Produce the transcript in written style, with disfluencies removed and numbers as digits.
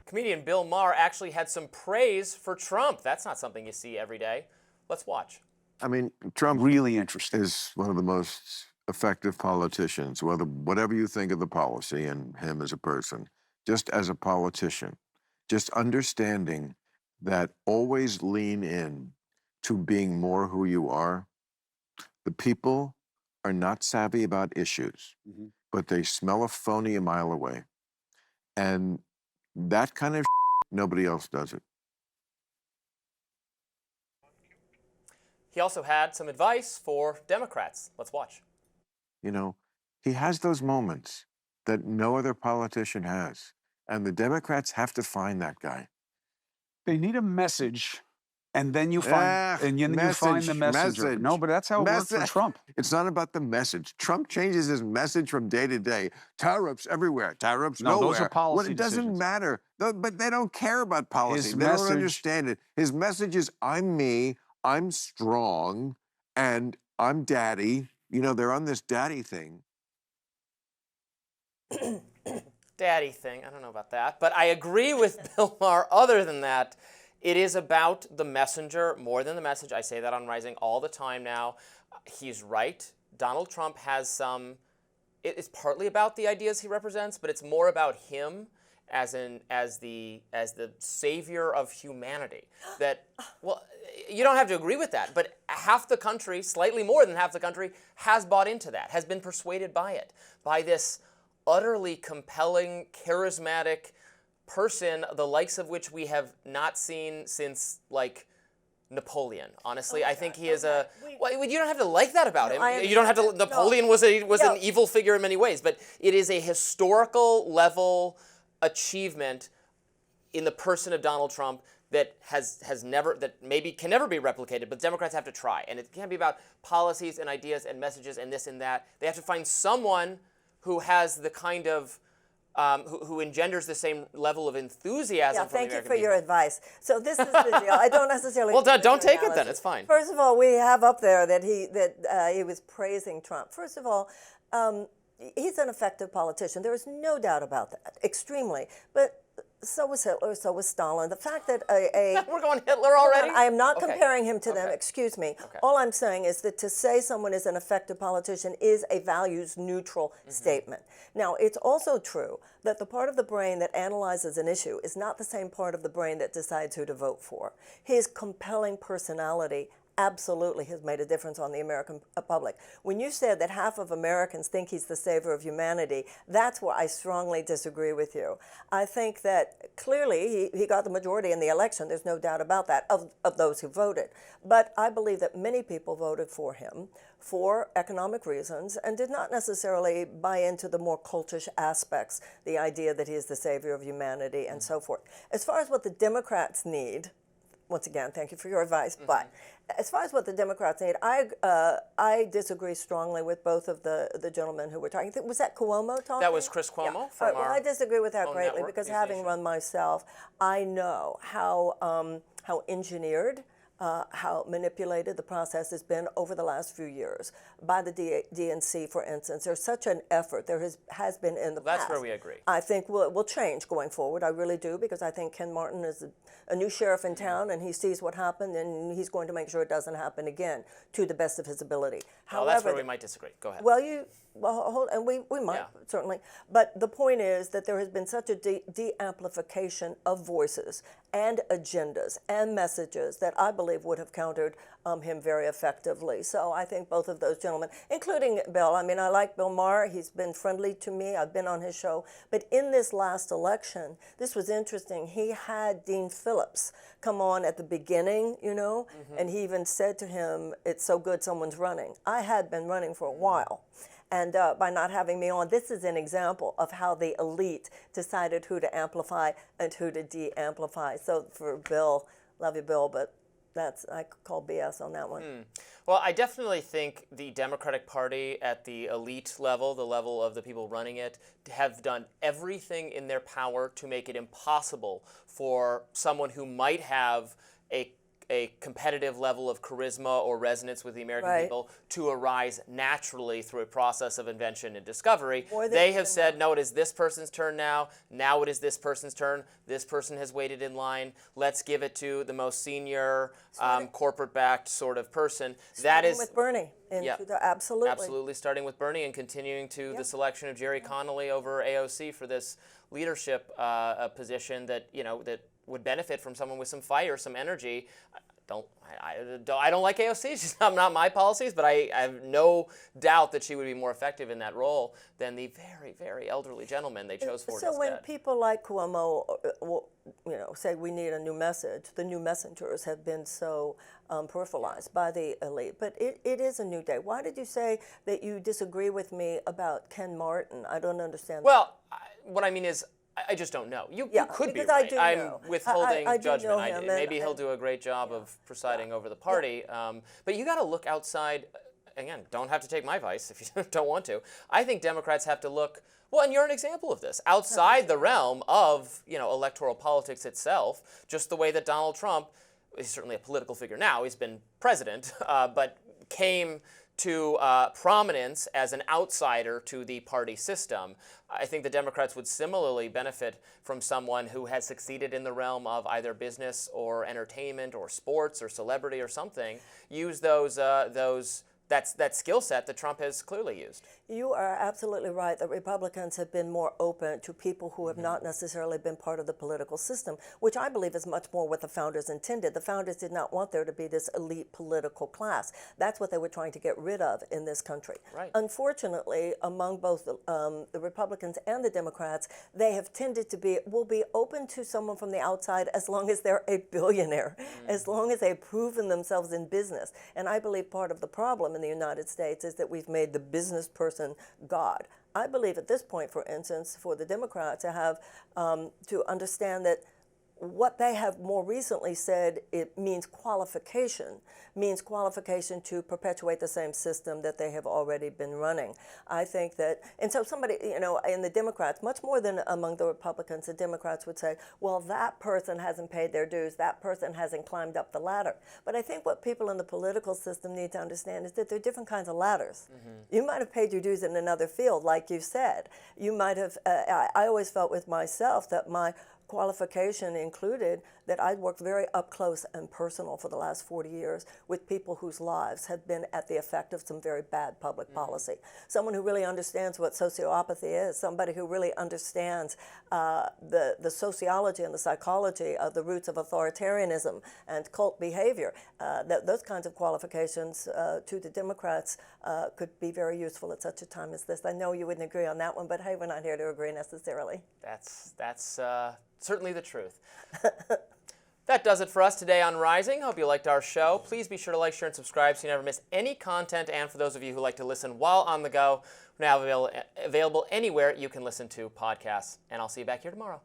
Comedian Bill Maher actually had some praise for Trump. That's not something you see every day. Let's watch. I mean, Trump Really interesting. is one of the most effective politicians, whatever you think of the policy and him as a person, just as a politician, just understanding that always lean in to being more who you are. The people are not savvy about issues, but they smell a phony a mile away. And that kind of nobody else does it. He also had some advice for Democrats. Let's watch. You know, he has those moments that no other politician has. And the Democrats have to find that guy. They need a message, and then you find you find the messenger. No, but that's how it worked for Trump. It's not about the message. Trump changes his message from day to day. Tariffs everywhere, tariffs No, nowhere. those are policy Well, it doesn't decisions. matter. But they don't care about policy. His They message- don't understand it. His message is, I'm me, I'm strong, and I'm daddy. You know, they're on this daddy thing. Daddy thing, I don't know about that. But I agree with Bill Maher. Other than that, it is about the messenger more than the message. I say that on Rising all the time now. He's right. Donald Trump has some, it's partly about the ideas he represents, but it's more about him as the savior of humanity. That, well, you don't have to agree with that, but half the country, slightly more than half the country, has bought into that, has been persuaded by it, by this utterly compelling, charismatic person, the likes of which we have not seen since, like, Napoleon. Honestly, I think he is well, you don't have to like that about him. You don't have to. Napoleon was an evil figure in many ways, but it is a historical level achievement in the person of Donald Trump that has never, that maybe can never be replicated, but Democrats have to try. And it can't be about policies and ideas and messages and this and that. They have to find someone who has the kind of who engenders the same level of enthusiasm. Yeah, thank you for your advice. So this is the deal. I don't necessarily. Well, don't take it then. It's fine. First of all, we have up there that he was praising Trump. First of all, he's an effective politician. There is no doubt about that. Extremely, but. So was Hitler, so was Stalin. The fact that We're going Hitler already? I am not comparing him to them, excuse me. Okay. All I'm saying is that to say someone is an effective politician is a values-neutral statement. Now, it's also true that the part of the brain that analyzes an issue is not the same part of the brain that decides who to vote for. His compelling personality absolutely has made a difference on the American public. When you said that half of Americans think he's the savior of humanity, that's where I strongly disagree with you. I think that clearly he got the majority in the election, there's no doubt about that, of those who voted. But I believe that many people voted for him for economic reasons and did not necessarily buy into the more cultish aspects, the idea that he is the savior of humanity and so forth. As far as what the Democrats need, once again, thank you for your advice, but as far as what the Democrats need, I disagree strongly with both of the gentlemen who were talking. Was that Cuomo talking? That was Chris Cuomo from well, I disagree with that greatly network, because having run myself, I know how engineered, how manipulated the process has been over the last few years by the DNC, for instance. There's such an effort. There has been in the past. That's where we agree. I think will change going forward. I really do, because I think Ken Martin is a new sheriff in town, and he sees what happened, and he's going to make sure it doesn't happen again to the best of his ability. Well, that's where we might disagree. Go ahead. Well, and we might, certainly. But the point is that there has been such a de-amplification of voices and agendas and messages that I believe would have countered him very effectively. So I think both of those gentlemen, including Bill, I mean, I like Bill Maher. He's been friendly to me. I've been on his show. But in this last election, this was interesting. He had Dean Phillips come on at the beginning, you know, and he even said to him, it's so good someone's running. I had been running for a while. And by not having me on, this is an example of how the elite decided who to amplify and who to de-amplify. So for Bill, love you, Bill, but I call BS on that one. Well, I definitely think the Democratic Party at the elite level, the level of the people running it, have done everything in their power to make it impossible for someone who might have a a competitive level of charisma or resonance with the American people to arise naturally through a process of invention and discovery. They have said, no, it is this person's turn now. Now it is this person's turn. This person has waited in line. Let's give it to the most senior, corporate-backed sort of person. Starting with Bernie. Absolutely, starting with Bernie and continuing to the selection of Jerry Connolly over AOC for this leadership position that, that would benefit from someone with some fire, some energy. I don't like AOC. She's not my policies, but I have no doubt that she would be more effective in that role than the very, very elderly gentleman they chose for instead. So when people like Cuomo, say we need a new message, the new messengers have been so peripheralized by the elite. But it is a new day. Why did you say that you disagree with me about Ken Martin? I don't understand. Well, what I mean is, I just don't know. You could be right. I'm withholding judgment. Maybe he'll do a great job of presiding over the party. But you got to look outside. Again, don't have to take my advice if you don't want to. I think Democrats have to look. Well, and you're an example of this. Outside the realm of electoral politics itself, just the way that Donald Trump, he's certainly a political figure now. He's been president, but came to prominence as an outsider to the party system. I think the Democrats would similarly benefit from someone who has succeeded in the realm of either business or entertainment or sports or celebrity or something. Use that skill set that Trump has clearly used. You are absolutely right that Republicans have been more open to people who have not necessarily been part of the political system, which I believe is much more what the founders intended. The founders did not want there to be this elite political class. That's what they were trying to get rid of in this country. Right. Unfortunately, among both the Republicans and the Democrats, they have tended to will be open to someone from the outside as long as they're a billionaire, as long as they've proven themselves in business. And I believe part of the problem in the United States is that we've made the business person God. I believe at this point, for instance, for the Democrats to have to understand that what they have more recently said, it means qualification to perpetuate the same system that they have already been running. I think that, and so somebody, in the Democrats, much more than among the Republicans, the Democrats would say, well, that person hasn't paid their dues, that person hasn't climbed up the ladder. But I think what people in the political system need to understand is that there are different kinds of ladders. You might have paid your dues in another field, like you said. You might have, I always felt with myself that my qualification included that I'd worked very up close and personal for the last 40 years with people whose lives have been at the effect of some very bad public policy. Someone who really understands what sociopathy is, somebody who really understands the sociology and the psychology of the roots of authoritarianism and cult behavior. Those kinds of qualifications to the Democrats could be very useful at such a time as this. I know you wouldn't agree on that one, but hey, we're not here to agree necessarily. That's certainly the truth. That does it for us today on Rising. Hope you liked our show. Please be sure to like, share, and subscribe so you never miss any content. And for those of you who like to listen while on the go, we're now available anywhere you can listen to podcasts. And I'll see you back here tomorrow.